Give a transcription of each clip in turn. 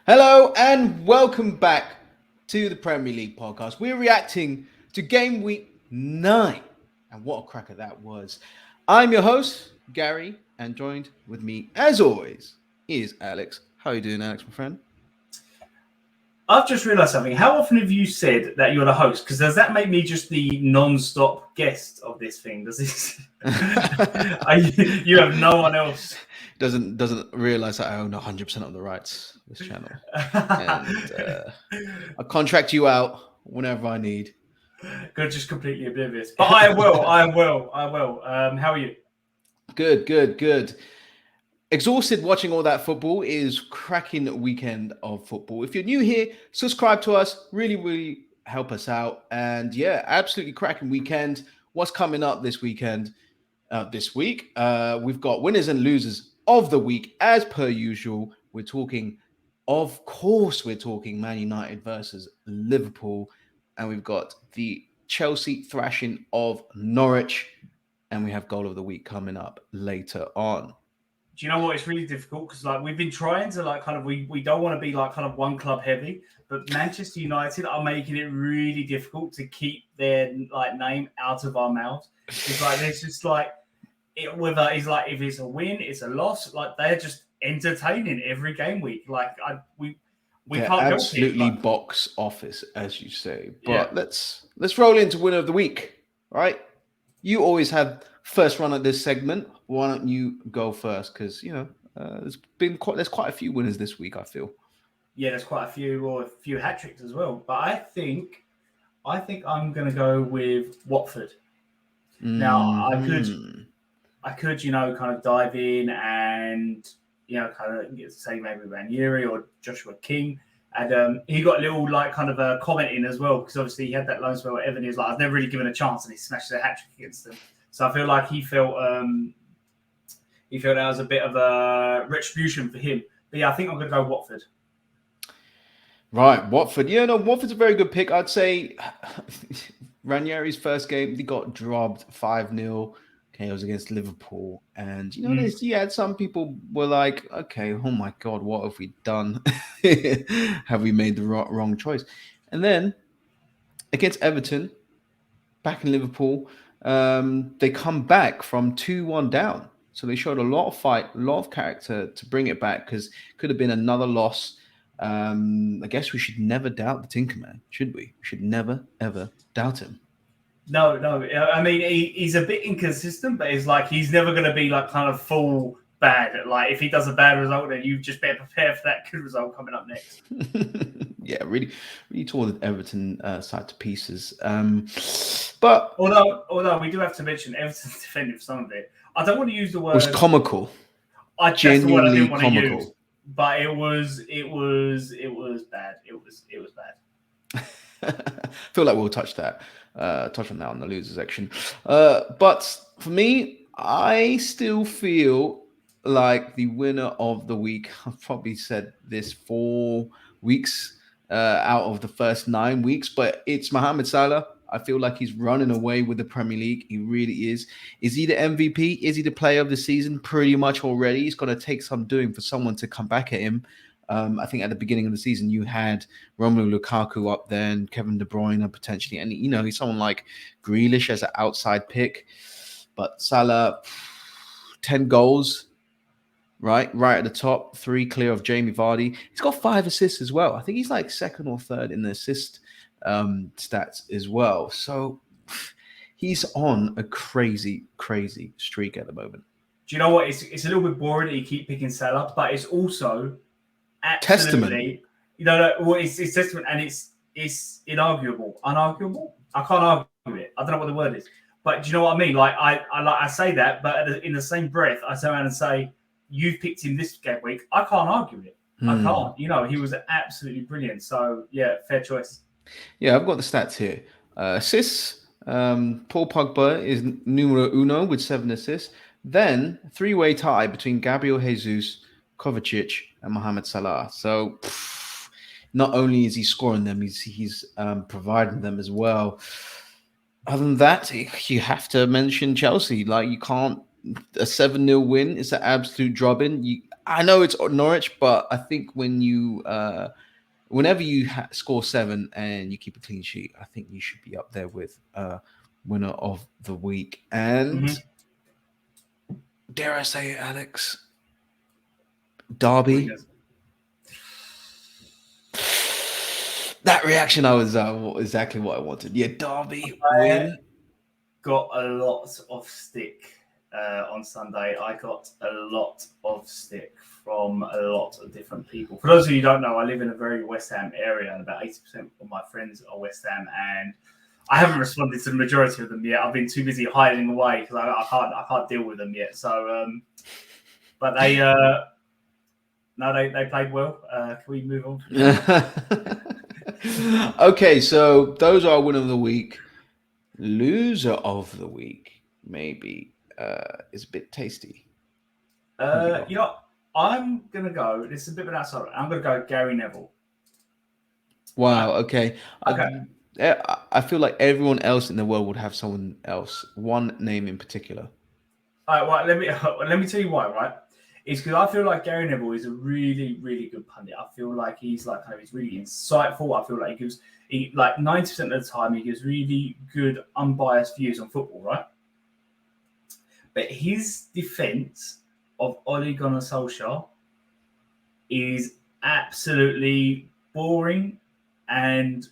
Hello and welcome back to the Premier League podcast. We're reacting to game week 9. And what a cracker that was. I'm your host, Gary, and joined with me, as always, is Alex. How are you doing, Alex, my friend? I've just realised something. How often have you said that you're the host? Because does that make me just the non-stop guest of this thing? Does this? You have no one else. Doesn't realize that I own 100% of the rights to this channel, and I contract you out whenever I need. Good, just completely oblivious. But I will. How are you? Good. Exhausted watching all that football. Is cracking weekend of football. If you're new here, subscribe to us. Really help us out. And yeah, absolutely cracking weekend. What's coming up this weekend? This week, we've got winners and losers of the week, as per usual. We're talking Man United versus Liverpool, and we've got the Chelsea thrashing of Norwich, and we have goal of the week coming up later on. Do you know what? It's really difficult because we've been trying to we don't want to be one club heavy, but Manchester United are making it really difficult to keep their name out of our mouths. It's there's just whether it's if it's a win, it's a loss. They're just entertaining every game week. We They're can't absolutely help it. box office, as you say. But Yeah. let's roll into winner of the week, right? You always have first run at this segment. Why don't you go first? Because there's quite a few winners this week, I feel. Yeah, there's quite a few hat tricks as well. But I think I'm going to go with Watford. Now I could kind of dive in and kind of say maybe Ranieri or Joshua King. And he got a little kind of a comment in as well, because obviously he had that loan spell at Everton. He was I've never really given a chance, and he smashed a hat trick against them. So I feel like he felt that was a bit of a retribution for him. But yeah, I think I'm going to go Watford. Right, Watford. Yeah, no, Watford's a very good pick. I'd say Ranieri's first game, he got dropped 5-0. Okay, it was against Liverpool. And, you had some people were like, okay, oh my God, what have we done? Have we made the wrong choice? And then against Everton, back in Liverpool, they come back from 2-1 down. So they showed a lot of fight, a lot of character to bring it back, because it could have been another loss. I guess we should never doubt the Tinkerman, should we? We should never, ever doubt him. No. I mean, he's a bit inconsistent, but it's he's never going to be kind of full bad. If he does a bad result, then you just better prepare for that good result coming up next. Yeah, really tore the Everton side to pieces. But although we do have to mention Everton's defending for some of it. I don't want to use the word. It was comical. That's the word I didn't want comical. to use. But it was bad. It was bad. I feel like we'll touch on that on the loser section. But for me, I still feel like the winner of the week, I've probably said this 4 weeks out of the first 9 weeks, but it's Mohamed Salah. I feel like he's running away with the Premier League. He really is. Is he the MVP? Is he the player of the season? Pretty much already. He's going to take some doing for someone to come back at him. I think at the beginning of the season, you had Romelu Lukaku up there and Kevin De Bruyne potentially. And, he's someone like Grealish as an outside pick. But Salah, 10 goals, right at the top, 3 clear of Jamie Vardy. He's got 5 assists as well. I think he's second or third in the assist stats as well. So he's on a crazy streak at the moment. Do you know what? It's a little bit boring that you keep picking Salah, but it's also testament. It's testament, and it's unarguable. I can't argue it. I don't know what the word is, but do you know what I mean? I say that, but in the same breath, I turn around and say, "You've picked him this game week. I can't argue it. I can't. He was absolutely brilliant. So yeah, fair choice." Yeah, I've got the stats here. Assists. Paul Pogba is numero uno with 7 assists. Then 3-way tie between Gabriel Jesus, Kovacic, and Mohamed Salah. So not only is he scoring them, he's providing them as well. Other than that, you have to mention Chelsea. You can't. A 7-0 win is an absolute drubbing. I know it's Norwich, but I think whenever you score 7 and you keep a clean sheet, I think you should be up there with winner of the week. And Mm-hmm. dare I say it, Alex, What are you Derby. gonna say? That reaction, I was exactly what I wanted. Yeah, Derby I win. got a lot of stick on Sunday. I got a lot of stick from a lot of different people. For those of you who don't know, I live in a very West Ham area, and about 80% of my friends are West Ham. And I haven't responded to the majority of them yet. I've been too busy hiding away because I can't deal with them yet. So, but they no, they played well. Can we move on from that? Okay, so those are winner of the week. Loser of the week, maybe, is a bit tasty. Who you got? You know, I'm gonna go. This is a bit of an outsider. I'm gonna go Gary Neville. Right? Wow. Okay. Okay. I feel like everyone else in the world would have someone else. One name in particular. All right. Well, let me tell you why. Right? It's because I feel like Gary Neville is a really, really good pundit. I feel like he's like he's really insightful. I feel like he like 90% of the time he gives really good unbiased views on football. Right? But his defense of Ole Gunnar Solskjaer is absolutely boring and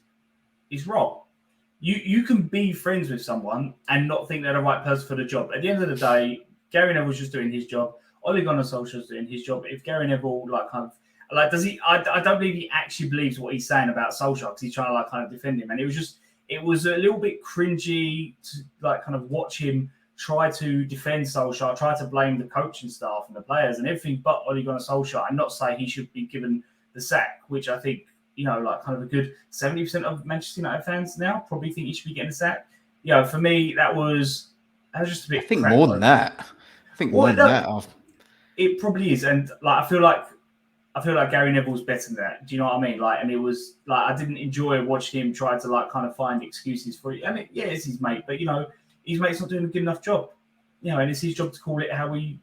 is wrong. You can be friends with someone and not think they're the right person for the job. At the end of the day, Gary Neville's just doing his job. Ole Gunnar Solskjaer's doing his job. If Gary Neville does he? I don't believe he actually believes what he's saying about Solskjaer because he's trying to kind of defend him. And it was a little bit cringy to kind of watch him try to defend Solskjaer, try to blame the coaching staff and the players and everything but Ole Gunnar Solskjaer, and not say he should be given the sack, which I think kind of a good 70% of Manchester United fans now probably think he should be getting a sack. For me, that was just a I bit think crap. more than that. I think more Well, than no, that. After it probably is, and I feel like Gary Neville's better than that. Do you know what I mean? And it was I didn't enjoy watching him try to kind of find excuses for it. And it's his mate, but his mate's not doing a good enough job. And it's his job to call it how he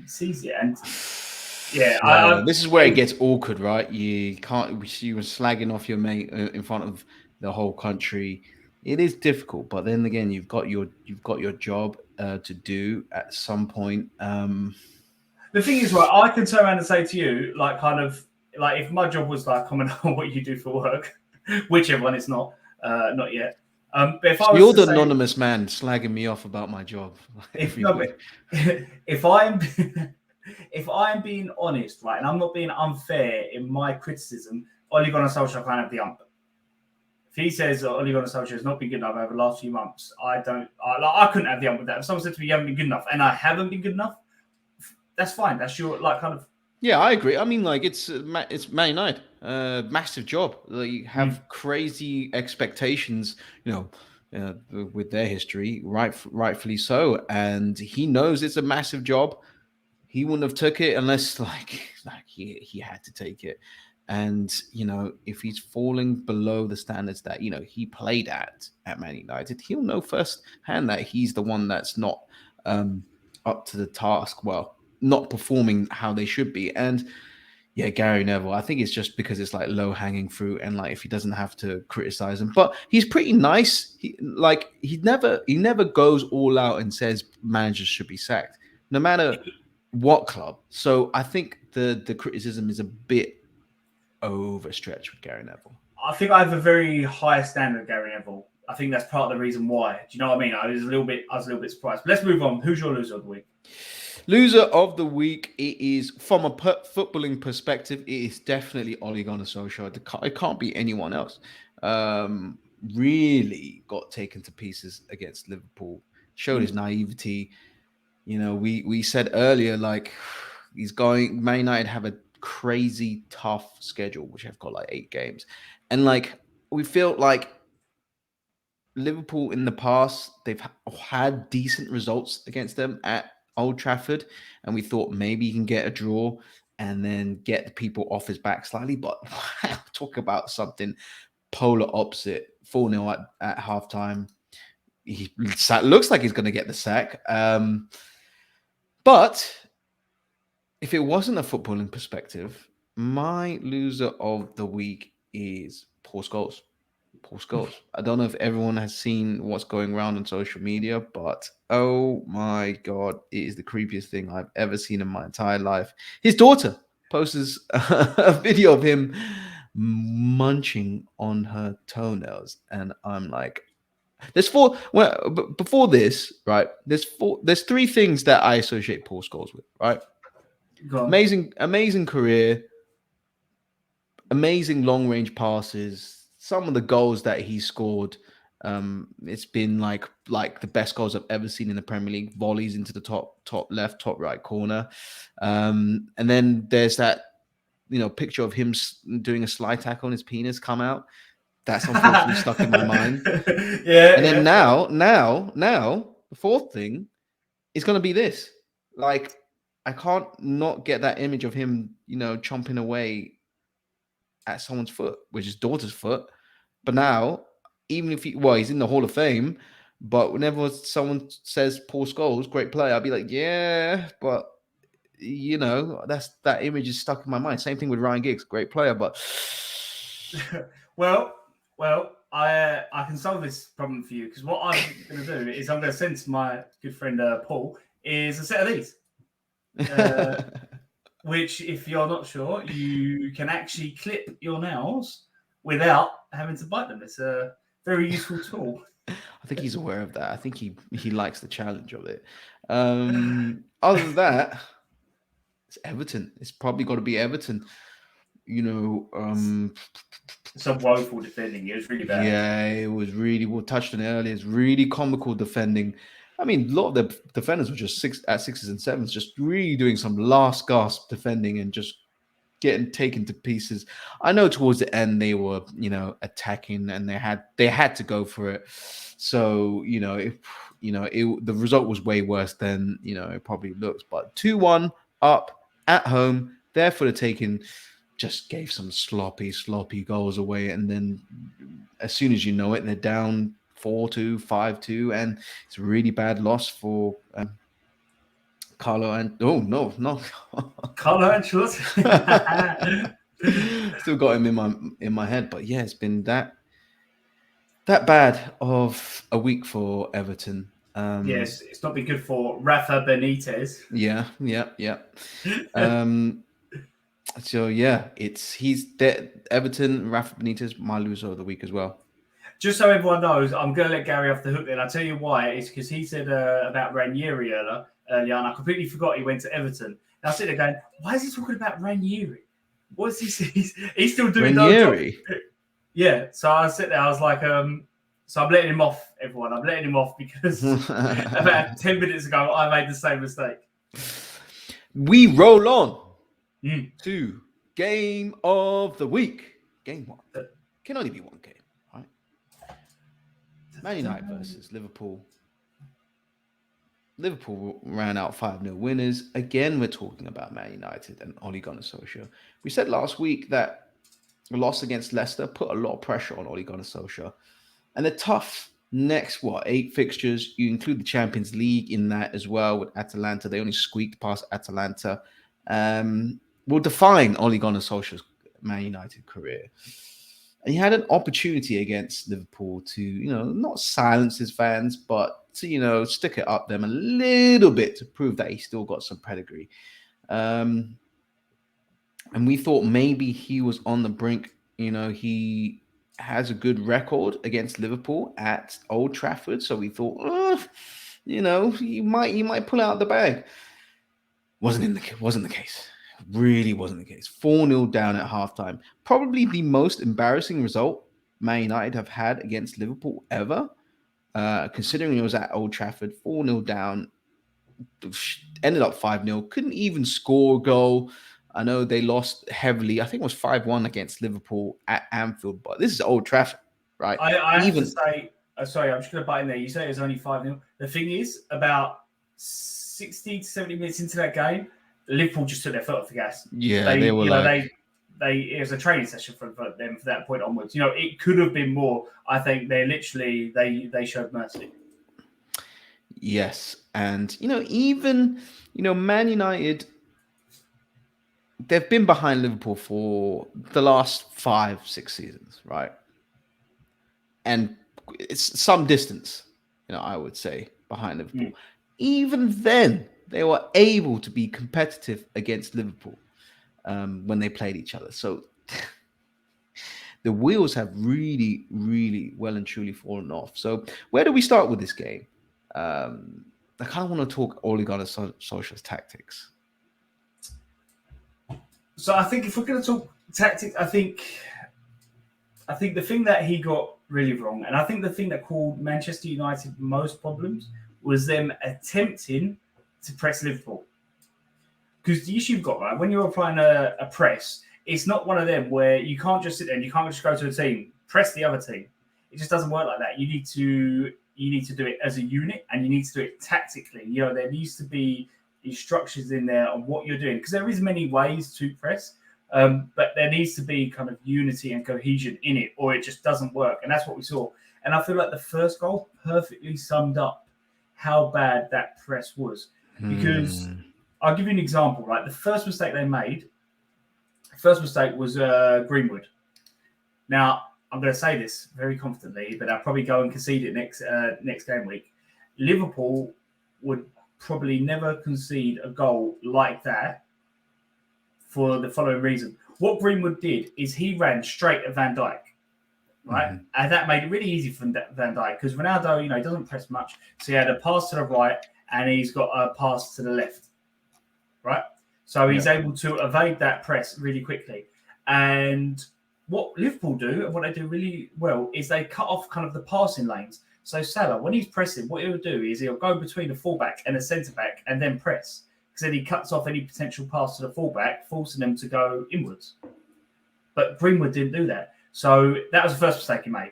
sees it. And yeah, yeah, this is where it gets awkward, right? You can't. You were slagging off your mate in front of the whole country. It is difficult, but then again, you've got your job to do at some point. the thing is, right, I can turn around and say to you, if my job was comment on what you do for work, whichever one it's not yet. But if So I was you're to the say, anonymous man slagging me off about my job if every no, week. if I'm if I'm being honest, right, and I'm not being unfair in my criticism, Ole Gunnar Solskjaer can't have the ump. If he says Ole Gunnar Solskjaer has not been good enough over the last few months, I couldn't have the ump with that. If someone said to me, "You haven't been good enough," and I haven't been good enough, that's fine. That's your kind of. Yeah, I agree. I mean, like it's Man United, massive job. They have crazy expectations, with their history, rightfully so. And he knows it's a massive job. He wouldn't have took it unless like he had to take it. And if he's falling below the standards that he played at Man United, he'll know firsthand that he's the one that's not up to the task. Well, not performing how they should be. And yeah, Gary Neville, I think it's just because it's like low hanging fruit, and like if he doesn't have to criticize him, but he's pretty nice. He never goes all out and says managers should be sacked, no matter what club. So I think the criticism is a bit overstretched with Gary Neville. I think I have a very high standard of Gary Neville. I think that's part of the reason why. Do you know what I mean? I was a little bit surprised. But let's move on. Who's your loser of the week? Loser of the week, it is from a footballing perspective, it is definitely Ole Gunnar Solskjaer. It can't be anyone else. Really got taken to pieces against Liverpool. Showed his naivety. We said earlier, like Man United have a crazy tough schedule, which have got like 8 games, and like we feel like Liverpool in the past, they've had decent results against them at Old Trafford, and we thought maybe he can get a draw and then get the people off his back slightly. But talk about something polar opposite. 4-0 at halftime. He looks like he's going to get the sack. But if it wasn't a footballing perspective, my loser of the week is Paul Scholes. Paul Scholes. I don't know if everyone has seen what's going around on social media, but oh my god, it is the creepiest thing I've ever seen in my entire life. His daughter posts a video of him munching on her toenails, and I'm like, there's four. Well, before this, right? There's three things that I associate Paul Scholes with, right? Go on. Amazing career, amazing long range passes. Some of the goals that he scored, it's been like the best goals I've ever seen in the Premier League. Volleys into the top left, top right corner, and then there's that picture of him doing a slide tackle on his penis come out. That's unfortunately stuck in my mind. Yeah, And then yeah. now, the fourth thing is going to be this. Like, I can't not get that image of him, chomping away at someone's foot, which is daughter's foot. But now, even if he's in the Hall of Fame, but whenever someone says Paul Scholes, great player, I'll be like, yeah, but that image is stuck in my mind. Same thing with Ryan Giggs, great player, but well, I can solve this problem for you because what I'm going to do is I'm going to send to my good friend Paul is a set of these. Which, if you're not sure, you can actually clip your nails without having to bite them. It's a very useful tool. I think he's aware of that. I think he likes the challenge of it. Other than that, it's Everton. It's probably got to be Everton. Some woeful defending. It was really bad. Yeah, it was really. We touched on it earlier. It's really comical defending. I mean, a lot of the defenders were just sixes and sevens, just really doing some last gasp defending and just getting taken to pieces. I know towards the end they were, attacking and they had to go for it. So the result was way worse than it probably looks. But 2-1 up at home, there for the taking. Just gave some sloppy goals away, and then as soon as you know it, they're down 4-2, 5-2, and it's a really bad loss for Carlo. And oh no, Carlo Ancelotti. Still got him in my head, but yeah, it's been that bad of a week for Everton. Yes, it's not been good for Rafa Benitez. Yeah. So yeah, he's Everton. Rafa Benitez, my loser of the week as well. Just so everyone knows, I'm going to let Gary off the hook then. I'll tell you why. It's because he said about Ranieri earlier, and I completely forgot he went to Everton. And I was sitting there going, why is he talking about Ranieri? What's he? He's still doing Ranieri? Yeah. So I was sitting there, I was like, so I'm letting him off, everyone. I'm letting him off because about 10 minutes ago, I made the same mistake. We roll on to game of the week. Game one. Can only be one game, right? Man United versus Liverpool. Liverpool ran out 5-0 winners. Again, we're talking about Man United and Ole Gunnar Solskjaer. We said last week that a loss against Leicester put a lot of pressure on Ole Gunnar Solskjaer. And the tough next, 8 fixtures. You include the Champions League in that as well with Atalanta. They only squeaked past Atalanta. Will define Ole Gunnar Solskjaer's Man United career. And he had an opportunity against Liverpool to, not silence his fans, but to, stick it up them a little bit to prove that he still got some pedigree. And we thought maybe he was on the brink. He has a good record against Liverpool at Old Trafford. So we thought, he might pull out the bag. Wasn't the case. Really wasn't the case. 4-0 down at halftime. Probably the most embarrassing result Man United have had against Liverpool ever. Considering it was at Old Trafford, 4-0 down, ended up 5-0, couldn't even score a goal. I know they lost heavily. I think it was 5-1 against Liverpool at Anfield, but this is Old Trafford, right? I have to say, sorry, I'm just going to butt in there. You say it was only 5-0. The thing is, about 60 to 70 minutes into that game, Liverpool just took their foot off the gas. Yeah, they were it was a training session for them from that point onwards. It could have been more. I think they showed mercy. Yes, and even Man United they've been behind Liverpool for the last 5, 6 seasons, right? And it's some distance, I would say, behind Liverpool. Even then, they were able to be competitive against Liverpool when they played each other. So the wheels have really, really well and truly fallen off. So where do we start with this game? I kind of want to talk Ole Gunnar Solskjaer's tactics. So I think if we're going to talk tactics, I think the thing that he got really wrong, and I think the thing that caused Manchester United most problems was them attempting to press Liverpool. Because the issue you've got, right, when you're applying a press, it's not one of them where you can't just sit there and you can't just go to a team, press the other team. It just doesn't work like that. You need to do it as a unit, and you need to do it tactically. There needs to be instructions in there on what you're doing, because there is many ways to press. But there needs to be kind of unity and cohesion in it, or it just doesn't work. And that's what we saw. And I feel like the first goal perfectly summed up how bad that press was. Because I'll give you an example, right? The first mistake they made, was Greenwood. Now, I'm going to say this very confidently, but I'll probably go and concede it next game week. Liverpool would probably never concede a goal like that, for the following reason. What Greenwood did is he ran straight at Van Dijk, right? Mm-hmm. And that made it really easy for Van Dijk, because Ronaldo, he doesn't press much. So he had a pass to the right and he's got a pass to the left, right? So he's able to evade that press really quickly. And what Liverpool do, and what they do really well, is they cut off kind of the passing lanes. So Salah, when he's pressing, what he'll do is he'll go between a fullback and a centre-back and then press. Because then he cuts off any potential pass to the fullback, forcing them to go inwards. But Greenwood didn't do that. So that was the first mistake he made,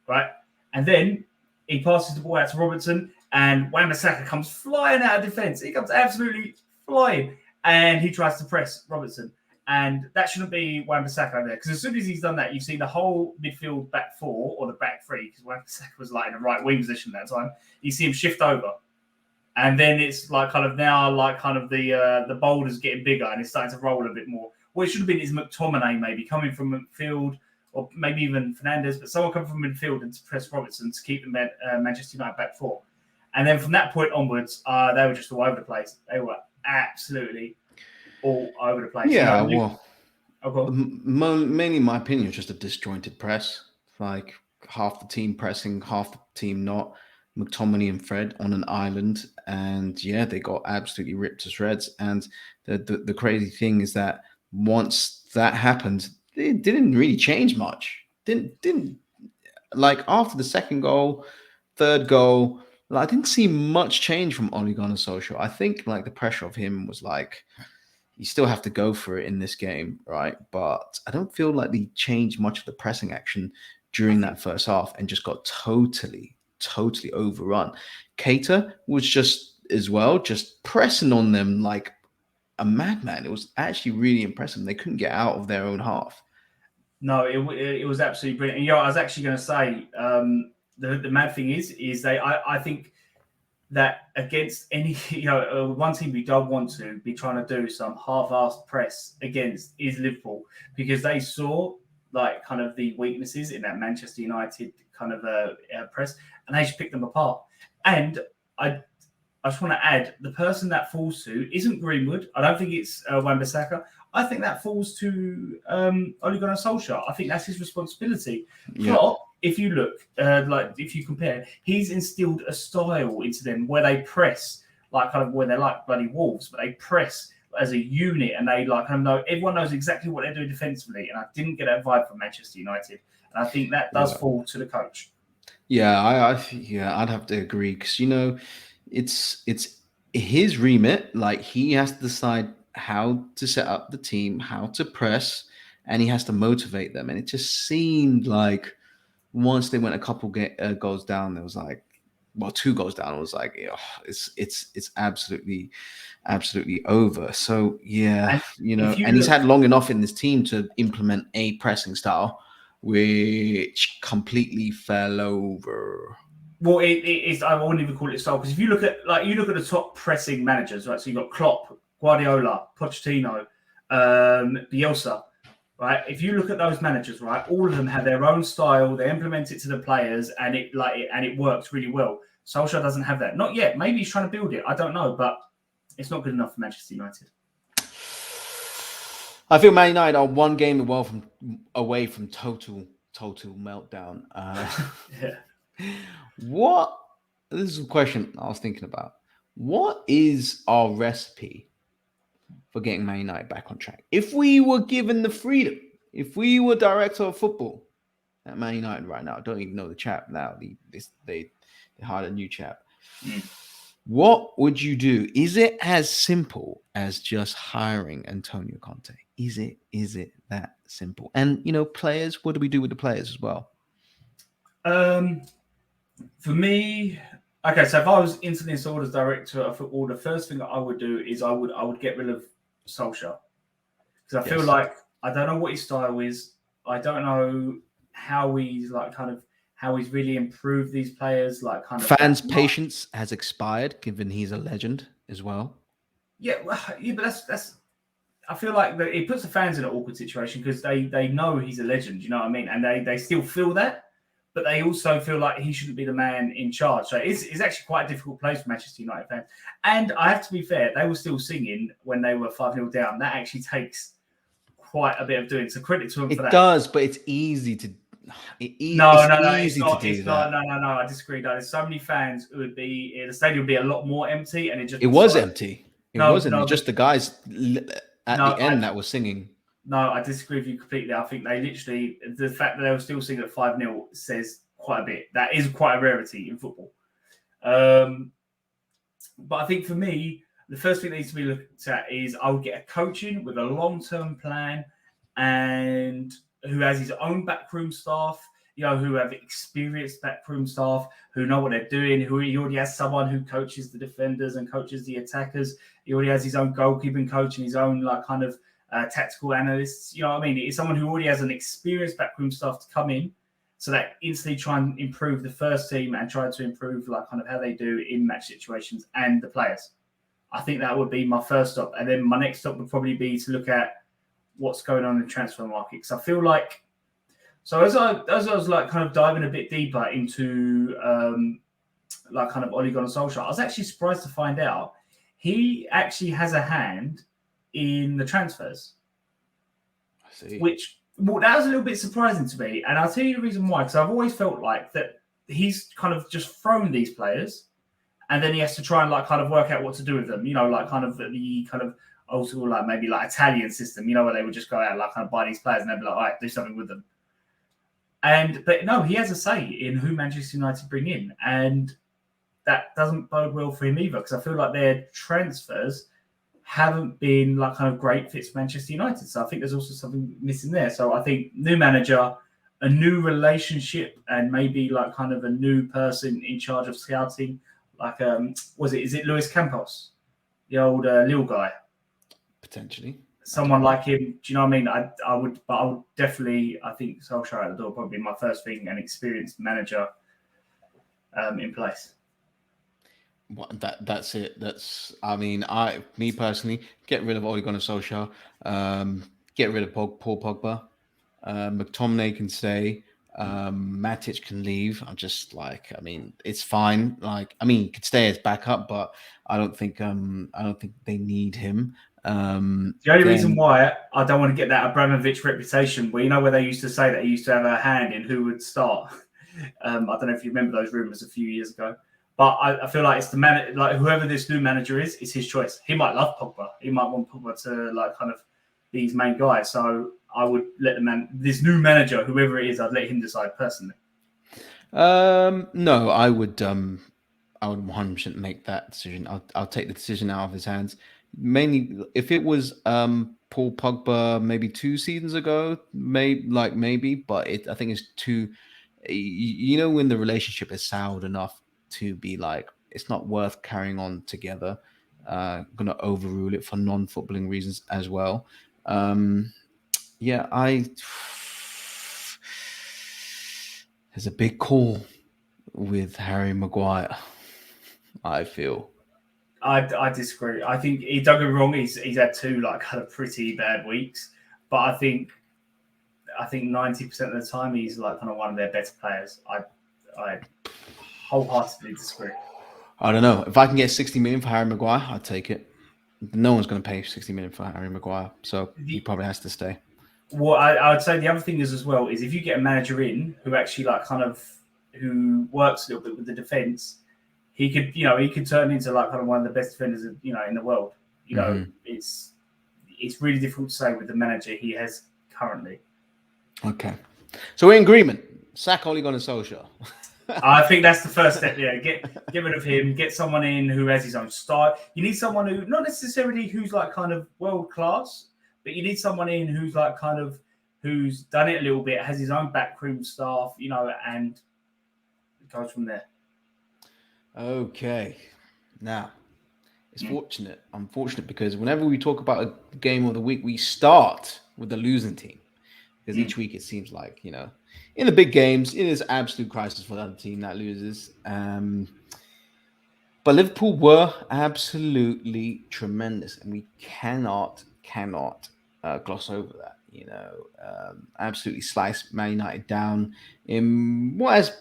right? And then he passes the ball out to Robertson, and Wan-Bissaka comes flying out of defence. He comes absolutely flying, and he tries to press Robertson. And that shouldn't be Wan-Bissaka there, because as soon as he's done that, you've seen the whole midfield back four, or the back three, because Wan-Bissaka was like in the right wing position at that time. You see him shift over. And then it's like kind of now, like kind of the boulder's getting bigger and it's starting to roll a bit more. What it should have been is McTominay maybe coming from midfield, or maybe even Fernandes, but someone coming from midfield and to press Robertson to keep the Manchester United back four. And then from that point onwards, they were just all over the place. They were absolutely all over the place. Yeah, mainly my opinion is just a disjointed press. Like half the team pressing, half the team not. McTominay and Fred on an island, and they got absolutely ripped to shreds. And the crazy thing is that once that happened, it didn't really change much. Didn't like after the second goal, third goal, I didn't see much change from Ole Gunnar Solskjaer. I think like the pressure of him was like, you still have to go for it in this game, right? But I don't feel like they changed much of the pressing action during that first half, and just got totally overrun. Keita was just pressing on them like a madman. It was actually really impressive. They couldn't get out of their own half. No, it was absolutely brilliant. And I was actually going to say the mad thing is I think that against any one team we don't want to be trying to do some half-assed press against is Liverpool, because they saw like kind of the weaknesses in that Manchester United kind of press, and they just picked them apart. And I just want to add, the person that falls to isn't Greenwood. I don't think it's Wan-Bissaka. I think that falls to Ole Gunnar Solskjaer. I think that's his responsibility. Yeah. But if you look, if you compare, he's instilled a style into them where they press, like kind of where they're like bloody wolves, but they press as a unit, and they like kind of know, everyone knows exactly what they're doing defensively. And I didn't get that vibe from Manchester United. And I think that does fall to the coach. Yeah, I'd have to agree, because it's his remit. Like, he has to decide how to set up the team, how to press, and he has to motivate them. And it just seemed like once they went a couple goals down, there was like, well, 2 goals down, it was like, it's absolutely over. So and he's had long enough in this team to implement a pressing style, which completely fell over. Well, it is. I wouldn't even call it style, because if you look at the top pressing managers, right? So you've got Klopp, Guardiola, Pochettino, Bielsa, right? If you look at those managers, right, all of them have their own style. They implement it to the players, and it works really well. Solskjaer doesn't have that. Not yet. Maybe he's trying to build it. I don't know, but it's not good enough for Manchester United. I feel Man United are one game away from total meltdown. Yeah. What? This is a question I was thinking about. What is our recipe for getting Man United back on track? If we were given the freedom, if we were director of football at Man United right now, I don't even know the chap now. They hired a new chap. What would you do? Is it as simple as just hiring Antonio Conte? Is it that simple? And players, what do we do with the players as well? For me, okay, so if I was Inter Disorders director of football, the first thing that I would do is I would get rid of Solskjaer. Because I feel like I don't know what his style is. I don't know how he's how he's really improved these players. Fans' patience has expired, given he's a legend as well. Yeah, but that's. I feel like it puts the fans in an awkward situation because they know he's a legend. You know what I mean? And they still feel that, but they also feel like he shouldn't be the man in charge. So it's actually quite a difficult place for Manchester United fans. And I have to be fair, they were still singing when they were 5-0 down. That actually takes quite a bit of doing. So credit to them for that. It does, but it's easy to. No, it's not. No. I disagree. There's so many fans who would be the stadium would be a lot more empty, and it was empty. It wasn't just the guys at the end that were singing. No, I disagree with you completely. I think they literally the fact that they were still singing at 5-0 says quite a bit. That is quite a rarity in football. But I think for me, the first thing that needs to be looked at is I would get a coaching with a long-term plan and who has his own backroom staff, who have experienced backroom staff, who know what they're doing, who he already has someone who coaches the defenders and coaches the attackers. He already has his own goalkeeping coach and his own tactical analysts. You know what I mean? It's someone who already has an experienced backroom staff to come in so that instantly try and improve the first team and try to improve how they do in match situations and the players. I think that would be my first stop. And then my next stop would probably be to look at what's going on in the transfer market. Because I feel like, so as I was diving a bit deeper into Ole Gunnar Solskjaer, I was actually surprised to find out he actually has a hand in the transfers. I see. That was a little bit surprising to me. And I'll tell you the reason why. Because I've always felt like that he's kind of just thrown these players and then he has to try and work out what to do with them. The old school, maybe Italian system, where they would just go out buy these players and they'd be like, all right, do something with them. But no, he has a say in who Manchester United bring in. And that doesn't bode well for him either, because I feel like their transfers haven't been great fits for Manchester United. So I think there's also something missing there. So I think new manager, a new relationship, and maybe a new person in charge of scouting. Is it Luis Campos, the old Lille guy? Potentially. Someone like him. Do you know what I mean? I would definitely, I think Solskjaer at the door probably my first thing, an experienced manager in place. That's it. Me personally, get rid of Ole Gunnar Solskjaer, get rid of Paul Pogba, McTominay can stay, Matic can leave. I'm just it's fine. He could stay as backup, but I don't think they need him. The only reason why I don't want to get that Abramovich reputation, where they used to say that he used to have a hand in who would start. I don't know if you remember those rumors a few years ago. But I feel like it's the man, whoever this new manager is, it's his choice. He might love Pogba. He might want Pogba to be his main guy. So I would let this new manager, whoever it is, I'd let him decide personally. No, I would 100% make that decision. I'll take the decision out of his hands. Mainly, if it was Paul Pogba maybe 2 seasons ago, maybe, but I think it's too. When the relationship is soured enough to be it's not worth carrying on together. Gonna overrule it for non-footballing reasons as well. There's a big call with Harry Maguire, I feel. I disagree. I think don't get me wrong. He's had two like kind of pretty bad weeks, but I think 90% of the time he's like kind of one of their better players. I wholeheartedly disagree. I don't know. If I can get 60 million for Harry Maguire, I'd take it. No one's going to pay 60 million for Harry Maguire, so he probably has to stay. Well, I would say the other thing is as well is if you get a manager in who actually like kind of who works a little bit with the defense, he could turn into like kind of one of the best defenders in the world. It's really difficult to say with the manager he has currently. Okay, so we're in agreement. Sack Ole Gunnar Solskjaer. I think that's the first step. Yeah, get rid of him. Get someone in who has his own style. You need someone who not necessarily who's like kind of world class, but you need someone in who's like kind of who's done it a little bit, has his own backroom staff, and it goes from there. Okay, now it's unfortunate because whenever we talk about a game of the week, we start with the losing team because each week it seems like in the big games, it is absolute crisis for the other team that loses. But Liverpool were absolutely tremendous, and we cannot gloss over that. Absolutely sliced Man United down in what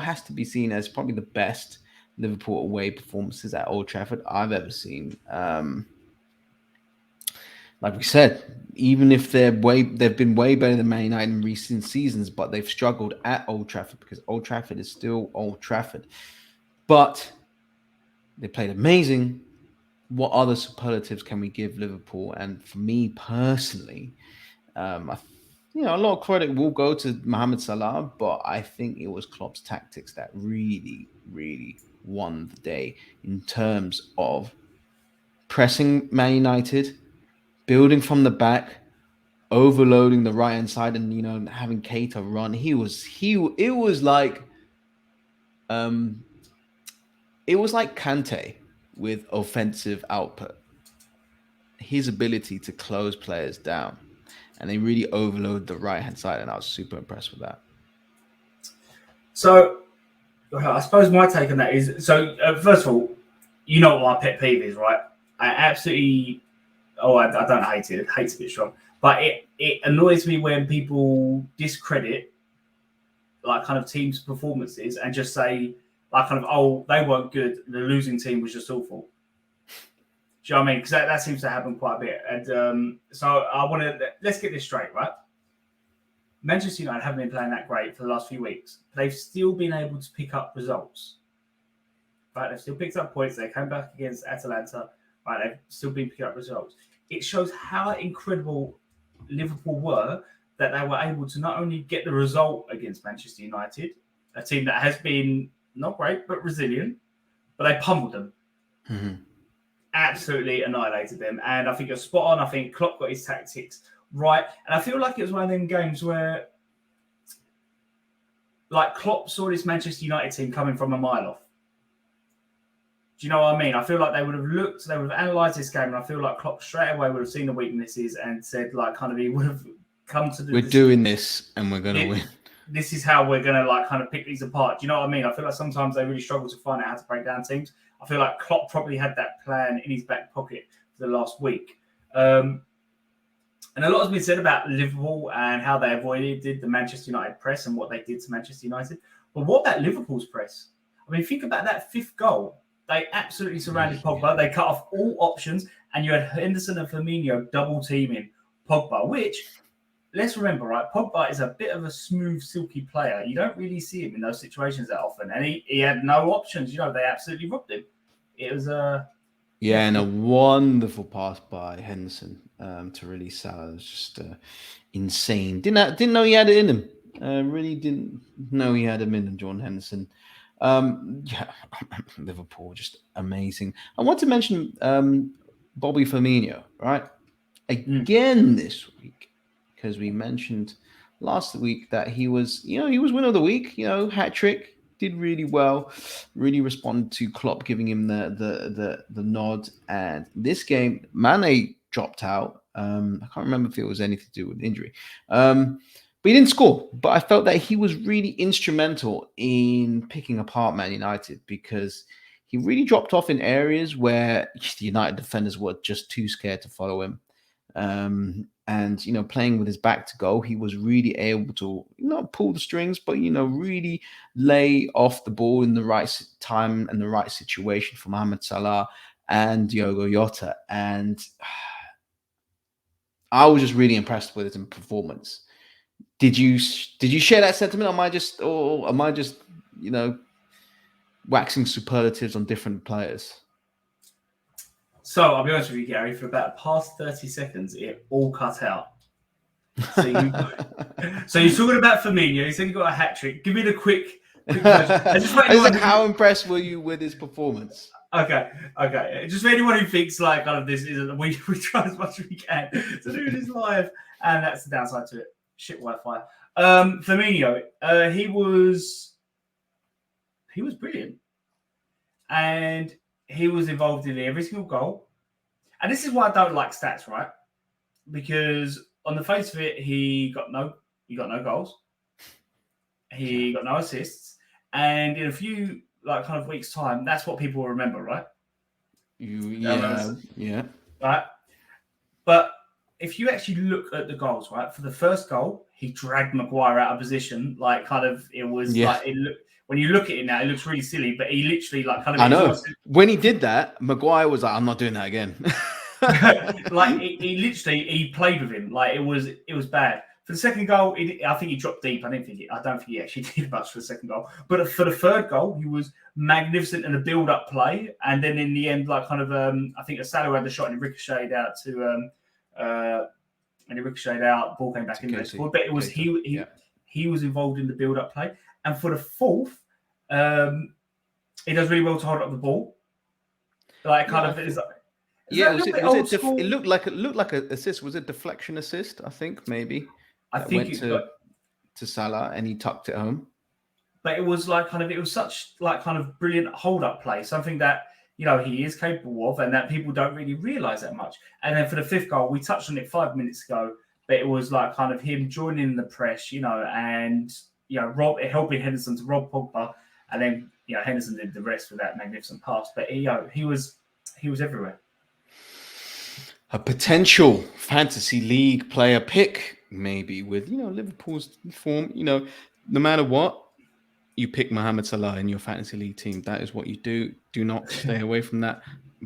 has to be seen as probably the best Liverpool away performances at Old Trafford I've ever seen. Like we said, even if they've been way better than Man United in recent seasons, but they've struggled at Old Trafford because Old Trafford is still Old Trafford. But they played amazing. What other superlatives can we give Liverpool? And for me personally, a lot of credit will go to Mohamed Salah, but I think it was Klopp's tactics that really, really won the day in terms of pressing Man United, building from the back, overloading the right hand side, and having Keita run. It was like Kante with offensive output. His ability to close players down, and they really overload the right hand side, and I was super impressed with that. So, I suppose my take on that is first of all, what my pet peeve is, right? I absolutely. Oh, I don't hate it. Hate's a bit strong, but it annoys me when people discredit like kind of teams' performances and just say like kind of they weren't good. The losing team was just awful. Do you know what I mean? Because that seems to happen quite a bit. And so let's get this straight, right? Manchester United haven't been playing that great for the last few weeks. They've still been able to pick up results. Right? They've still picked up points. They came back against Atalanta. Right? They've still been picking up results. It shows how incredible Liverpool were that they were able to not only get the result against Manchester United, a team that has been not great but resilient, but they pummeled them. Mm-hmm. Absolutely annihilated them. And I think you're spot on. I think Klopp got his tactics right. And I feel like it was one of them games where like Klopp saw this Manchester United team coming from a mile off. Do you know what I mean? I feel like they would have analysed this game, and I feel like Klopp straight away would have seen the weaknesses and said, like, kind of, he would have come to the. We're doing this, and we're going to win. This is how we're going to, like, kind of pick these apart. Do you know what I mean? I feel like sometimes they really struggle to find out how to break down teams. I feel like Klopp probably had that plan in his back pocket for the last week. And a lot has been said about Liverpool and how they avoided the Manchester United press and what they did to Manchester United. But what about Liverpool's press? I mean, think about that fifth goal. They absolutely surrounded Pogba. They cut off all options, and you had Henderson and Firmino double teaming Pogba, which, let's remember, right, Pogba is a bit of a smooth, silky player. You don't really see him in those situations that often, and he had no options. They absolutely robbed him. It was and a wonderful pass by Henderson to release Salah. It was just insane. Didn't know he had it in him. Really didn't know he had him in him, Jordan Henderson. Liverpool just amazing. I want to mention Bobby Firmino, right? Again this week, because we mentioned last week that he was winner of the week. Hat trick, did really well, really responded to Klopp giving him the nod. And this game, Mane dropped out. I can't remember if it was anything to do with injury. But he didn't score. But I felt that he was really instrumental in picking apart Man United because he really dropped off in areas where the United defenders were just too scared to follow him. And playing with his back to goal, he was really able to not pull the strings, but really lay off the ball in the right time and the right situation for Mohamed Salah and Diogo Jota. And I was just really impressed with his performance. Did you share that sentiment? Am I just waxing superlatives on different players? So I'll be honest with you, Gary. For about the past 30 seconds, it all cut out. So you're talking about Firmino. You said he got a hat trick. Give me the quick version. How impressed were you with his performance? Okay. Just for anyone who thinks like kind of this is we try as much as we can to do this live, and that's the downside to it. Shit Wi-Fi. Firmino, he was brilliant, and he was involved in every single goal. And this is why I don't like stats, right? Because on the face of it, he got no goals, he got no assists, and in a few like kind of weeks' time, that's what people will remember, right? Yeah. Right. But if you actually look at the goals, right, for the first goal, he dragged Maguire out of position. Like, kind of, it was like it looked. When you look at it now, it looks really silly. But he literally, like, kind of. I know. When he did that, Maguire was like, "I'm not doing that again." Like, he played with him. Like, it was bad. For the second goal, I think he dropped deep. I don't think he actually did much for the second goal. But for the third goal, he was magnificent in a build-up play. And then in the end, like, kind of, I think Salah had the shot and he ricocheted out to. And he ricocheted out, ball came back in the score. But it was he was involved in the build-up play. And for the fourth, he does really well to hold up the ball. Like it looked like an assist. Was it deflection assist? I think maybe. I think went to Salah and he tucked it home. But it was like kind of, it was such like kind of brilliant hold-up play, something that he is capable of, and that people don't really realise that much. And then for the fifth goal, we touched on it 5 minutes ago, but it was like kind of him joining the press, and helping Henderson to rob Pogba, and then Henderson did the rest with that magnificent pass. But he was everywhere. A potential fantasy league player pick, maybe with Liverpool's form. No matter what, you pick Mohamed Salah in your fantasy league team. That is what you do. Do not stay away from that.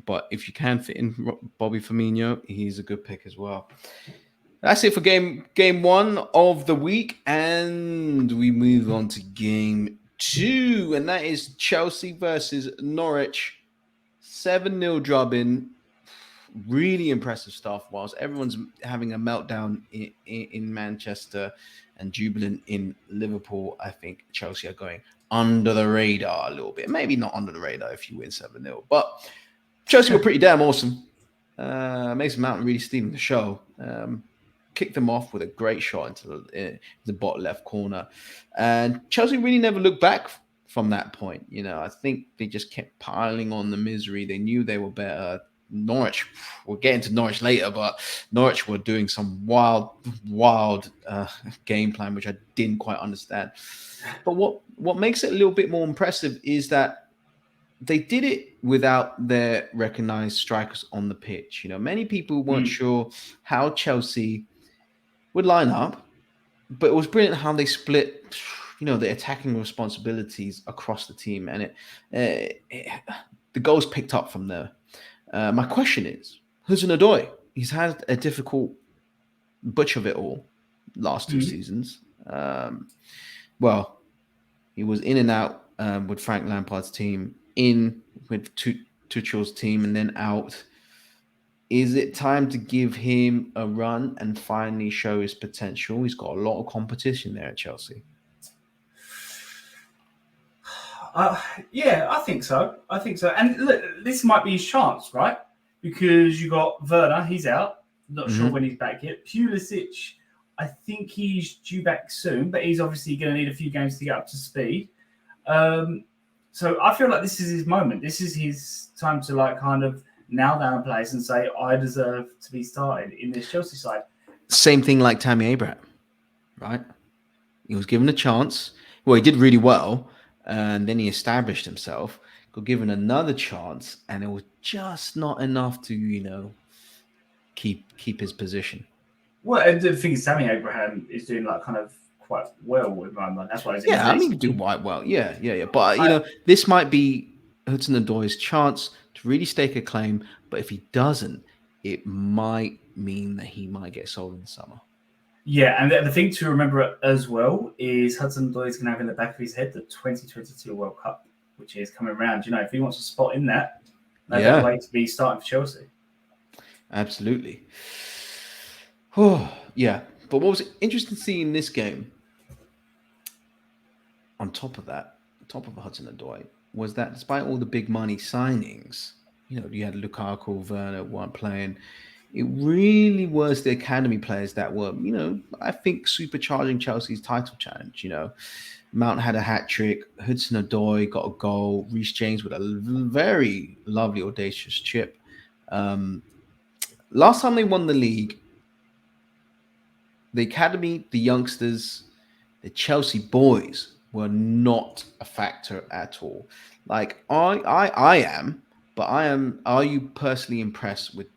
But if you can fit in Bobby Firmino, he's a good pick as well. That's it for game one of the week. And we move on to game two. And that is Chelsea versus Norwich. 7-0 drubbing. Really impressive stuff. Whilst everyone's having a meltdown in Manchester and jubilant in Liverpool, I think Chelsea are going under the radar a little bit. Maybe not under the radar if you win 7-0, but Chelsea were pretty damn awesome. Mason Mount really stealing the show. Kicked them off with a great shot into the bottom left corner. And Chelsea really never looked back from that point. I think they just kept piling on the misery. They knew they were better. Norwich, we'll get into Norwich later, but Norwich were doing some wild game plan, which I didn't quite understand. But what makes it a little bit more impressive is that they did it without their recognized strikers on the pitch. Many people weren't sure how Chelsea would line up, but it was brilliant how they split, the attacking responsibilities across the team, and the goals picked up from there. My question is, Hudson-Odoi, he's had a difficult butch of it all last two seasons. He was in and out with Frank Lampard's team, in with Tuchel's team, and then out. Is it time to give him a run and finally show his potential? He's got a lot of competition there at Chelsea. Yeah, I think so. And look, this might be his chance, right? Because you got Werner, he's out. Not sure when he's back yet. Pulisic, I think he's due back soon, but he's obviously going to need a few games to get up to speed. So I feel like this is his moment. This is his time to like kind of nail down a place and say, I deserve to be started in this Chelsea side. Same thing like Tammy Abraham, right? He was given a chance. Well, he did really well. And then he established himself, got given another chance, and it was just not enough to, keep his position. Well, and the thing is, Sammy Abraham is doing like kind of quite well with my mind. That's why he's in his Yeah, I list. mean, he do quite well. Yeah. But I, this might be Hudson-Odoi's chance to really stake a claim. But if he doesn't, it might mean that he might get sold in the summer. yeah, and the thing to remember as well is Hudson-Odoi is going to have in the back of his head the 2022 World Cup, which is coming around. If he wants a spot in that, no better way to be starting for Chelsea. Absolutely. Oh, yeah. But what was interesting to see in this game, on top of Hudson-Odoi, was that despite all the big money signings, you had Lukaku, Werner weren't playing. It really was the academy players that were, I think supercharging Chelsea's title challenge. Mount had a hat trick, Hudson-Odoi got a goal, Reece James with a very lovely audacious chip. Last time they won the league, the academy, the youngsters, the Chelsea boys were not a factor at all. Like I am, but I am. Are you personally impressed with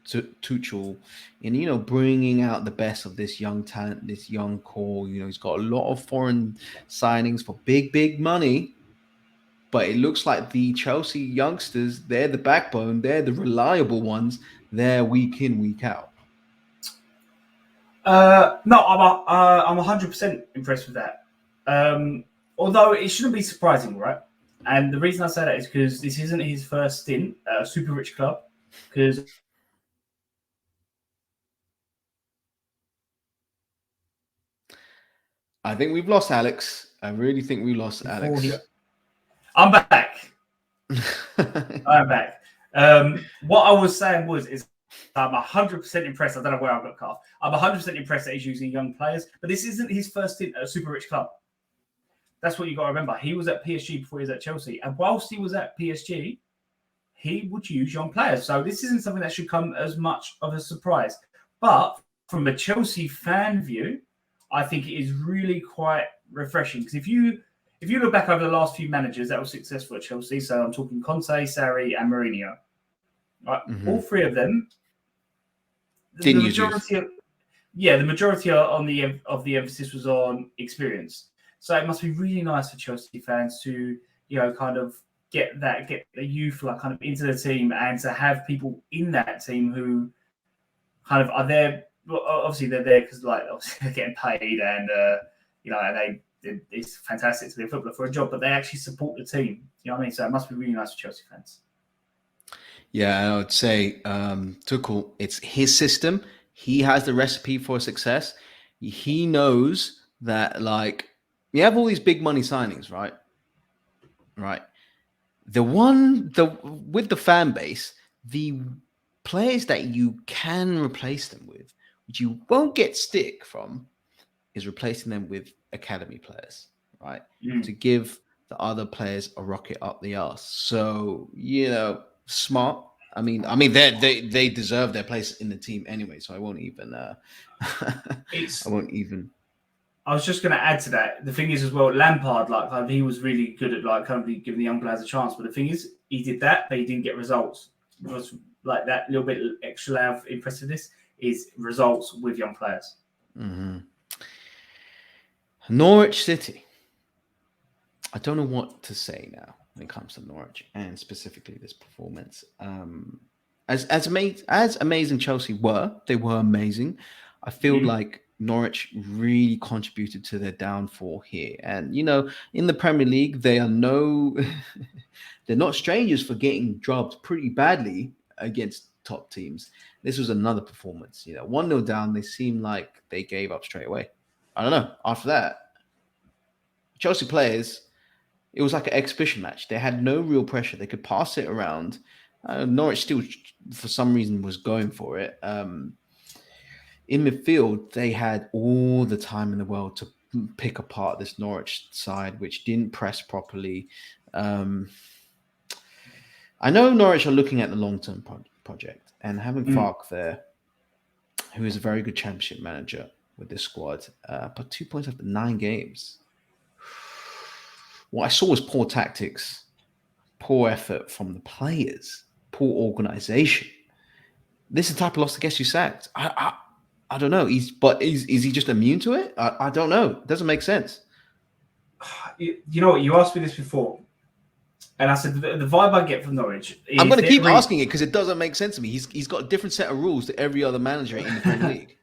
Tuchel in bringing out the best of this young talent, this young core? He's got a lot of foreign signings for big money. But it looks like the Chelsea youngsters, they're the backbone, they're the reliable ones, they're week in, week out. No, I'm 100% impressed with that. Although it shouldn't be surprising, right? And the reason I say that is because this isn't his first stint at a super rich club. Because I think we've lost Alex. I really think we lost Alex. I'm back. I'm back. What I was saying is I'm 100% impressed. I don't know where I got cut off. I'm 100% impressed that he's using young players, but this isn't his first stint at a super rich club. That's what you got to remember. He was at PSG before he was at Chelsea, and whilst he was at PSG, he would use young players. So this isn't something that should come as much of a surprise. But from a Chelsea fan view, I think it is really quite refreshing because if you look back over the last few managers that were successful at Chelsea, so I'm talking Conte, Sarri, and Mourinho, right? All three of them, the majority of the emphasis was on experience. So it must be really nice for Chelsea fans to, kind of get the youth like kind of into the team and to have people in that team who kind of are there. Well, obviously they're there because like obviously they're getting paid and and it's fantastic to be a footballer for a job, but they actually support the team. You know what I mean? So it must be really nice for Chelsea fans. Yeah, I would say Tuchel, it's his system. He has the recipe for success. He knows that, like, you have all these big money signings, right? Right. With the fan base, the players that you can replace them with, which you won't get stick from, is replacing them with academy players, right? To give the other players a rocket up the arse. So, smart. I mean, they deserve their place in the team anyway. So I won't even. I was just going to add to that. The thing is, as well, Lampard, like he was really good at like kind of giving the young players a chance. But the thing is, he did that, but he didn't get results. It was like that little bit extra layer of impressiveness is results with young players. Mm-hmm. Norwich City. I don't know what to say now when it comes to Norwich and specifically this performance. As amazing Chelsea were, they were amazing. I feel like Norwich really contributed to their downfall here. And in the Premier League, they're not strangers for getting dropped pretty badly against top teams. This was another performance. 1-0 down, they seemed like they gave up straight away. I don't know. After that, Chelsea players, it was like an exhibition match. They had no real pressure. They could pass it around. Norwich still, for some reason, was going for it. In midfield, they had all the time in the world to pick apart this Norwich side, which didn't press properly. I know Norwich are looking at the long-term project, and having Farke there, who is a very good championship manager with this squad, but 2 points after 9 games. What I saw was poor tactics poor effort from the players, poor organization. This is the type of loss that gets you sacked. I don't know. Is he just immune to it? I don't know. It doesn't make sense. You know what? You asked me this before, and I said the vibe I get from Norwich. I'm going to keep asking it because it doesn't make sense to me. He's got a different set of rules to every other manager in the Premier League.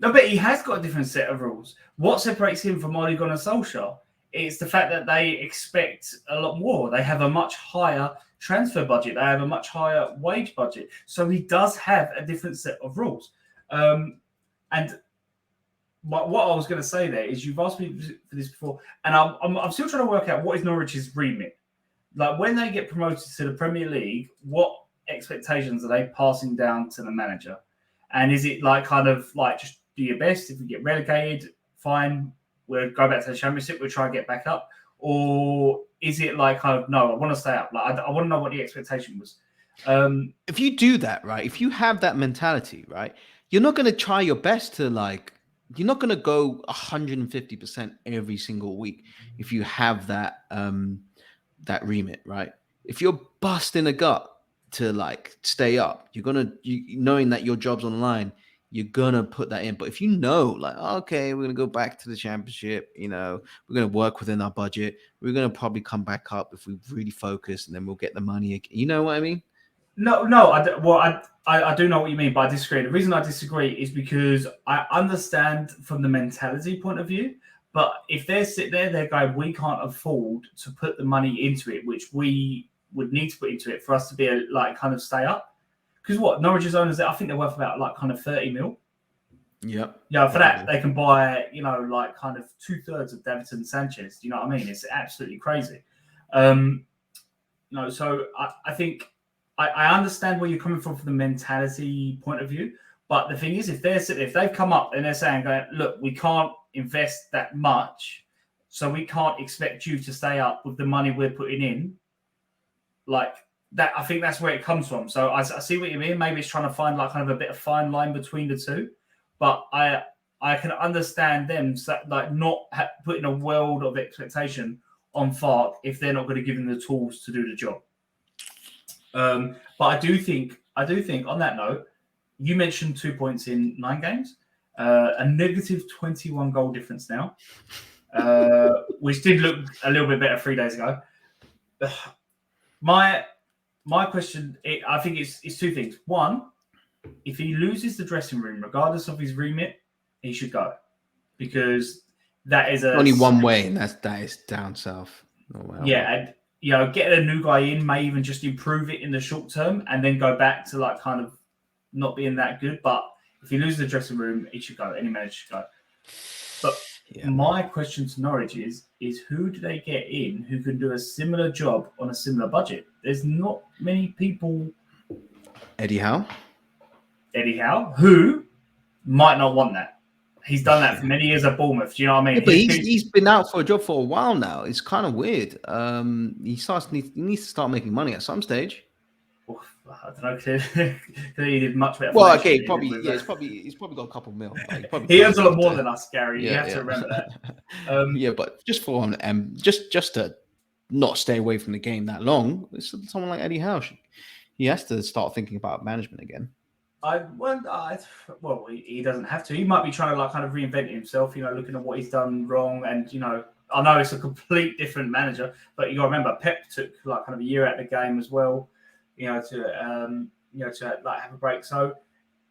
No, but he has got a different set of rules. What separates him from Ole Gunnar Solskjaer is the fact that they expect a lot more. They have a much higher transfer budget. They have a much higher wage budget. So he does have a different set of rules. And what I was going to say there is you've asked me for this before, and I'm still trying to work out what is Norwich's remit. Like when they get promoted to the Premier League, what expectations are they passing down to the manager? And is it like kind of like just do your best? If we get relegated, fine, we'll go back to the Championship, we'll try and get back up. Or is it like kind of, no, I want to stay up. Like I want to know what the expectation was. If you do that, right, if you have that mentality, right, you're not going to try your best to like, you're not going to go 150% every single week if you have that that remit, right? If you're busting a gut to like stay up, you're gonna knowing that your job's on the line, you're gonna put that in. But if you know, like, okay, we're gonna go back to the Championship, you know, we're gonna work within our budget, we're gonna probably come back up if we really focus, and then we'll get the money again. You know what I mean? No, I do know what you mean, but I disagree. The reason I disagree is because I understand from the mentality point of view, but if they're sitting there, they're going, we can't afford to put the money into it, which we would need to put into it for us to be kind of stay up. Because what Norwich's owners, I think they're worth about like kind of 30 mil. Yep. Yeah, for that they can buy, you know, like kind of 2/3 of Davinson Sanchez. Do you know what I mean? It's absolutely crazy. So I think I understand where you're coming from the mentality point of view. But the thing is, if they've come up and they're saying, look, we can't invest that much, so we can't expect you to stay up with the money we're putting in, like that, I think that's where it comes from. So I see what you mean. Maybe it's trying to find like kind of a bit of fine line between the two. But I can understand them like not putting a world of expectation on Fark if they're not going to give them the tools to do the job. But I do think on that note, you mentioned 2 points in 9 games, a negative 21 goal difference now, which did look a little bit better 3 days ago. My question, I think it's 2 things. One, if he loses the dressing room, regardless of his remit, he should go, because that is only one way, and that is down south. And getting a new guy in may even just improve it in the short term, and then go back to like kind of not being that good. But if he loses the dressing room, he should go. Any manager should go. But my question to Norwich is who do they get in who can do a similar job on a similar budget? There's not many people. Eddie Howe, who might not want that. He's done that for many years at Bournemouth. Do you know what I mean? Yeah, but he's been out for a job for a while now. It's kind of weird. He needs to start making money at some stage. Well, I don't know. He did much better. Well, okay, he's probably got a couple mil. He earns a lot more than us, Gary. You have to remember that. But just for him, just to not stay away from the game that long, someone like Eddie Howe, he has to start thinking about management again. He doesn't have to. He might be trying to like kind of reinvent himself, you know, looking at what he's done wrong. And, you know, I know it's a complete different manager, but you got to remember Pep took like kind of a year out of the game as well, to like have a break. So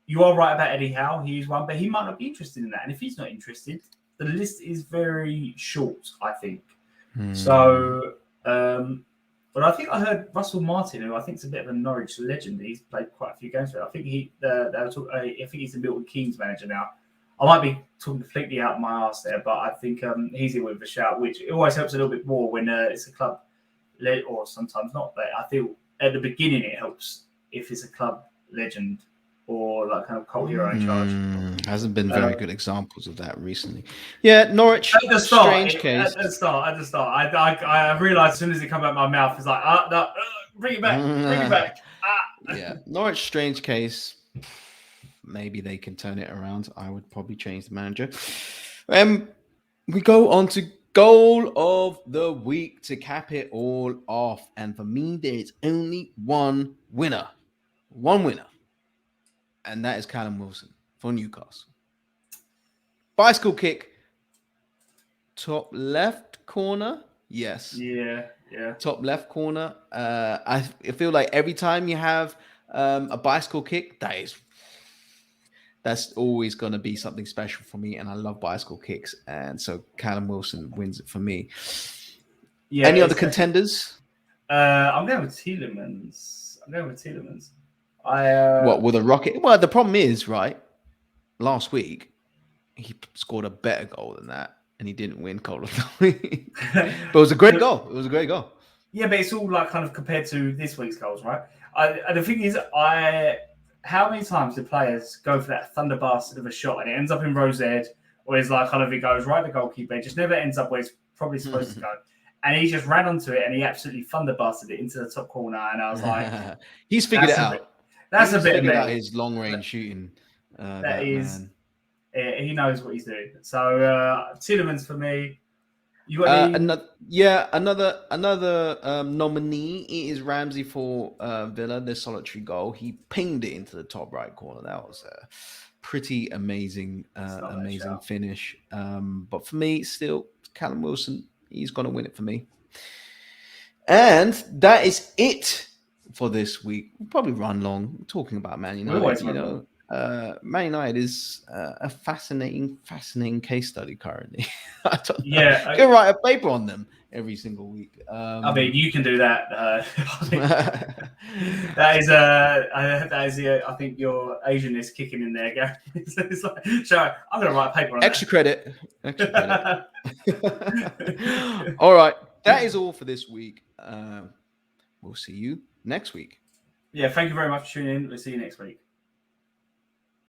you are right about Eddie Howe. He's one, but he might not be interested in that. And if he's not interested, the list is very short, I think. So, but I think I heard Russell Martin, who I think is a bit of a Norwich legend. He's played quite a few games for it. I think I think he's the Milton Keynes manager now. I might be talking completely out of my arse there, but I think he's in with a shout, which it always helps a little bit more when it's a club led, or sometimes not. But I feel at the beginning it helps if it's a club legend or like kind of cult hero in charge. Hasn't been very good examples of that recently. Yeah, Norwich, at the start, strange case. At the start, I realised as soon as it came out of my mouth, it's like, no, bring it back. Yeah, Norwich, strange case. Maybe they can turn it around. I would probably change the manager. We go on to Goal of the week to cap it all off. And for me, there is only one winner. And that is Callum Wilson for Newcastle. Bicycle kick. Top left corner. Yes. Yeah. Top left corner. I feel like every time you have a bicycle kick, that's always going to be something special for me. And I love bicycle kicks. And so Callum Wilson wins it for me. Yeah. Any other contenders? I'm going with Tielemans. What, with a rocket? Well, the problem is, right, last week, he scored a better goal than that. And he didn't win goal of the week. But it was a great goal. Yeah, but it's all like kind of compared to this week's goals, right? The thing is, how many times do players go for that thunderburst of a shot and it ends up in Rose Ed, or it's like kind of it goes right to the goalkeeper, it just never ends up where it's probably supposed to go. And he just ran onto it and he absolutely thunderbusted it into the top corner. And I was like, he's figured it out. That's a bit of out his long range shooting. That is. Man. He knows what he's doing. So Tielemans for me. You got another nominee. It is Ramsey for Villa. Their solitary goal. He pinged it into the top right corner. That was a pretty amazing finish. But for me, still Callum Wilson. He's going to win it for me. And that is it for this week. We'll probably run long. We're talking about Man United. Man United is a fascinating case study currently. I don't know. I can write a paper on them every single week. I mean, you can do that. That is I think your Asian is kicking in there, Gary. It's like, so I'm going to write a paper on Extra credit. All right. That is all for this week. We'll see you next week. Yeah, thank you very much for tuning in. We'll see you next week.